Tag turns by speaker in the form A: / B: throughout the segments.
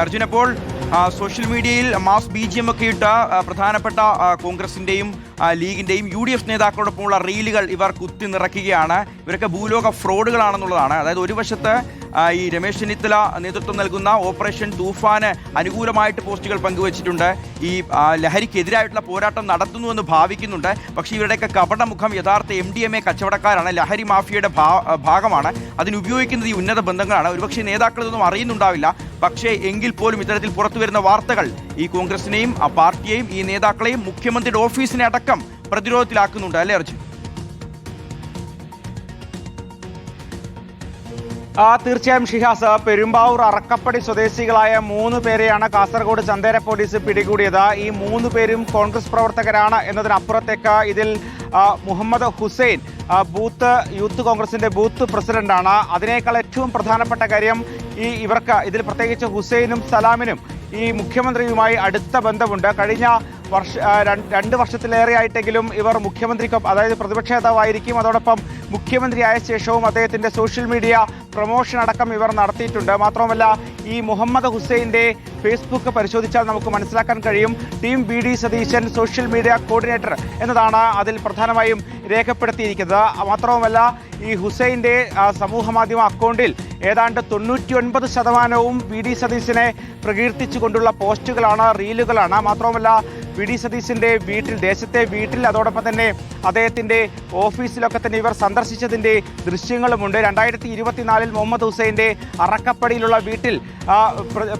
A: അർജുൻ, അപ്പോൾ സോഷ്യൽ മീഡിയയിൽ mass BGM ഒക്കെ ഇട്ട പ്രധാനപ്പെട്ട കോൺഗ്രസിൻ്റെയും ലീഗിൻ്റെയും UDF നേതാക്കളോടൊപ്പമുള്ള റീലുകൾ ഇവർ കുത്തി നിറയ്ക്കുകയാണ്. ഇവരൊക്കെ ഭൂലോക ഫ്രോഡുകളാണെന്നുള്ളതാണ്. അതായത് ഒരു വശത്ത് ഈ രമേശ് ചെന്നിത്തല നേതൃത്വം നൽകുന്ന ഓപ്പറേഷൻ തൂഫാന് അനുകൂലമായിട്ട് പോസ്റ്റുകൾ പങ്കുവച്ചിട്ടുണ്ട്. ഈ ലഹരിക്കെതിരായിട്ടുള്ള പോരാട്ടം നടത്തുന്നുവെന്ന് ഭാവിക്കുന്നുണ്ട്. പക്ഷേ ഇവരുടെയൊക്കെ കപടമുഖം യഥാർത്ഥ MDMA കച്ചവടക്കാരാണ്, ലഹരി മാഫിയയുടെ ഭാഗമാണ്. അതിനുപയോഗിക്കുന്നത് ഈ ഉന്നത ബന്ധങ്ങളാണ്. ഒരുപക്ഷെ നേതാക്കൾ ഇതൊന്നും അറിയുന്നുണ്ടാവില്ല. പക്ഷേ എങ്കിൽ പോലും ഇത്തരത്തിൽ പുറത്തു വരുന്ന വാർത്തകൾ ഈ കോൺഗ്രസിനെയും ആ പാർട്ടിയെയും ഈ നേതാക്കളെയും മുഖ്യമന്ത്രിയുടെ ഓഫീസിനെ അടക്കം പ്രതിരോധത്തിലാക്കുന്നുണ്ട്, അല്ലേ അർജുൻ?
B: തീർച്ചയായും ഷിഹാസ്, പെരുമ്പാവൂർ അറക്കപ്പടി സ്വദേശികളായ 3 പേരെയാണ് കാസർഗോഡ് ചന്തേര പോലീസ് പിടികൂടിയത്. ഈ 3 പേരും കോൺഗ്രസ് പ്രവർത്തകരാണ് എന്നതിനപ്പുറത്തേക്ക് ഇതിൽ മുഹമ്മദ് ഹുസൈൻ ബൂത്ത് യൂത്ത് കോൺഗ്രസിന്റെ ബൂത്ത് പ്രസിഡന്റാണ്. അതിനേക്കാൾ ഏറ്റവും പ്രധാനപ്പെട്ട കാര്യം ഇവർക്ക് ഇതിൽ പ്രത്യേകിച്ച് ഹുസൈനും സലാമിനും ഈ മുഖ്യമന്ത്രിയുമായി അടുത്ത ബന്ധമുണ്ട്. കഴിഞ്ഞ 2 വർഷത്തിലേറെയായിട്ടെങ്കിലും ഇവർ മുഖ്യമന്ത്രിക്കൊപ്പം, അതായത് പ്രതിപക്ഷ നേതാവായിരിക്കും, അതോടൊപ്പം മുഖ്യമന്ത്രിയായ ശേഷവും അദ്ദേഹത്തിന്റെ സോഷ്യൽ മീഡിയ പ്രൊമോഷൻ അടക്കം ഇവർ നടത്തിയിട്ടുണ്ട്. മാത്രമല്ല ഈ മുഹമ്മദ് ഹുസൈൻ്റെ ഫേസ്ബുക്ക് പരിശോധിച്ചാൽ നമുക്ക് മനസ്സിലാക്കാൻ കഴിയും team BD Satheesan social media coordinator എന്നതാണ് അതിൽ പ്രധാനമായും രേഖപ്പെടുത്തിയിരിക്കുന്നത്. മാത്രവുമല്ല ഈ ഹുസൈൻ്റെ സമൂഹ മാധ്യമ അക്കൗണ്ടിൽ ഏതാണ്ട് 99% BD സതീശനെ പ്രകീർത്തിച്ചുകൊണ്ടുള്ള പോസ്റ്റുകളാണ്, റീലുകളാണ്. മാത്രവുമല്ല BD സതീശൻ്റെ വീട്ടിൽ, ദേശത്തെ വീട്ടിൽ, അതോടൊപ്പം തന്നെ അദ്ദേഹത്തിൻ്റെ ഓഫീസിലൊക്കെ തന്നെ ഇവർ സന്ദർശിച്ചതിൻ്റെ ദൃശ്യങ്ങളുമുണ്ട്. 2024 മുഹമ്മദ് ഹുസൈൻ്റെ അറക്കപ്പടിയിലുള്ള വീട്ടിൽ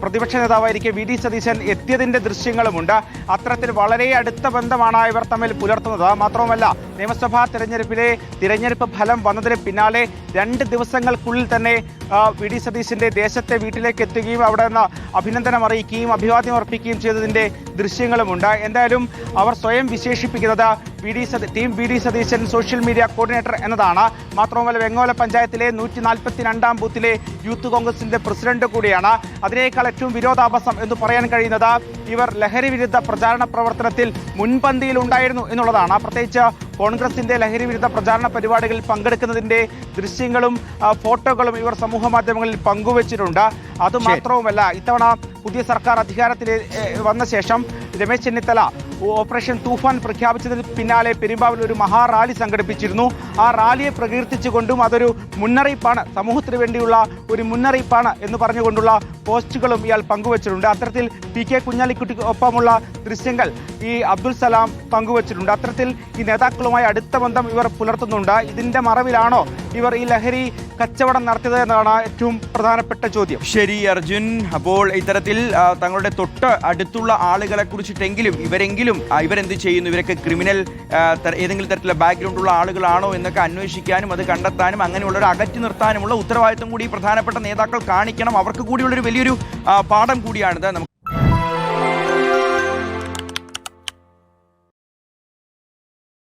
B: പ്രതിപക്ഷ നേതാവായിരിക്കെ BD സതീശൻ എത്തിയതിൻ്റെ ദൃശ്യങ്ങളുമുണ്ട്. അത്തരത്തിൽ വളരെ അടുത്ത ബന്ധമാണ് ഇവർ തമ്മിൽ പുലർത്തുന്നത്. മാത്രവുമല്ല നിയമസഭാ തിരഞ്ഞെടുപ്പ് ഫലം വന്നതിന് പിന്നാലെ 2 ദിവസങ്ങൾക്കുള്ളിൽ തന്നെ BD സതീശൻ്റെ ദേശത്തെ വീട്ടിലേക്ക് എത്തുകയും അവിടെ നിന്ന് അഭിനന്ദനം അറിയിക്കുകയും അഭിവാദ്യം അർപ്പിക്കുകയും ചെയ്തതിൻ്റെ ദൃശ്യങ്ങളുമുണ്ട്. എന്തായാലും അവർ സ്വയം വിശേഷിപ്പിക്കുന്നത് team BD Satheesan social media coordinator എന്നതാണ്. മാത്രവുമല്ല വെങ്ങോല പഞ്ചായത്തിലെ 142ാം ബൂത്തിലെ യൂത്ത് കോൺഗ്രസിന്റെ പ്രസിഡന്റ് കൂടിയാണ്. അതിനേക്കാൾ ഏറ്റവും വിരോധാഭാസം എന്ന് പറയാൻ കഴിയുന്നത് ഇവർ ലഹരി വിരുദ്ധ പ്രചാരണ പ്രവർത്തനത്തിൽ മുൻപന്തിയിൽ ഉണ്ടായിരുന്നു എന്നുള്ളതാണ്. പ്രത്യേകിച്ച് കോൺഗ്രസിന്റെ ലഹരി വിരുദ്ധ പ്രചാരണ പരിപാടികളിൽ പങ്കെടുക്കുന്നതിന്റെ ദൃശ്യങ്ങളും ഫോട്ടോകളും ഇവർ സമൂഹ മാധ്യമങ്ങളിൽ പങ്കുവച്ചിട്ടുണ്ട്. അതുമാത്രവുമല്ല ഇത്തവണ പുതിയ സർക്കാർ അധികാരത്തിൽ വന്ന ശേഷം രമേശ് ചെന്നിത്തല ഓപ്പറേഷൻ തൂഫാൻ പ്രഖ്യാപിച്ചതിന് പിന്നാലെ പെരുമ്പാവൂരിൽ ഒരു മഹാറാലി സംഘടിപ്പിച്ചിരുന്നു. ആ റാലിയെ പ്രകീർത്തിച്ചുകൊണ്ടും അതൊരു മുന്നറിയിപ്പാണ്, സമൂഹത്തിന് വേണ്ടിയുള്ള ഒരു മുന്നറിയിപ്പാണ് എന്ന് പറഞ്ഞുകൊണ്ടുള്ള പോസ്റ്റുകളും ഇയാൾ പങ്കുവച്ചിട്ടുണ്ട്. അത്തരത്തിൽ PK കുഞ്ഞാലിക്കുട്ടിക്ക് ഒപ്പമുള്ള ദൃശ്യങ്ങൾ ഈ അബ്ദുൽ സലാം പങ്കുവച്ചിട്ടുണ്ട്. അത്തരത്തിൽ ഈ നേതാക്കളുമായി അടുത്ത ബന്ധം ഇവർ പുലർത്തുന്നുണ്ട്. ഇതിന്റെ മറവിലാണോ ഇവർ ഈ ലഹരി കച്ചവടം നടത്തിയത് എന്നാണ് ഏറ്റവും പ്രധാനപ്പെട്ട ചോദ്യം.
A: ശരി അർജുൻ, അപ്പോൾ ഇത്തരത്തിൽ തങ്ങളുടെ തൊട്ട് അടുത്തുള്ള ആളുകളെ കുറിച്ചിട്ടെങ്കിലും ഇവരെന്ത് ചെയ്യുന്നു, ഇവരൊക്കെ ക്രിമിനൽ ഏതെങ്കിലും തരത്തിലുള്ള ബാക്ക്ഗ്രൗണ്ടുള്ള ആളുകളാണോ എന്നൊക്കെ അന്വേഷിക്കാനും അത് കണ്ടെത്താനും അങ്ങനെയുള്ളവരെ അകറ്റി നിർത്താനുമുള്ള ഉത്തരവാദിത്വം കൂടി പ്രധാനപ്പെട്ട നേതാക്കൾ കാണിക്കണം. അവർക്ക് കൂടിയുള്ളൊരു വലിയൊരു പാഠം കൂടിയാണിത്.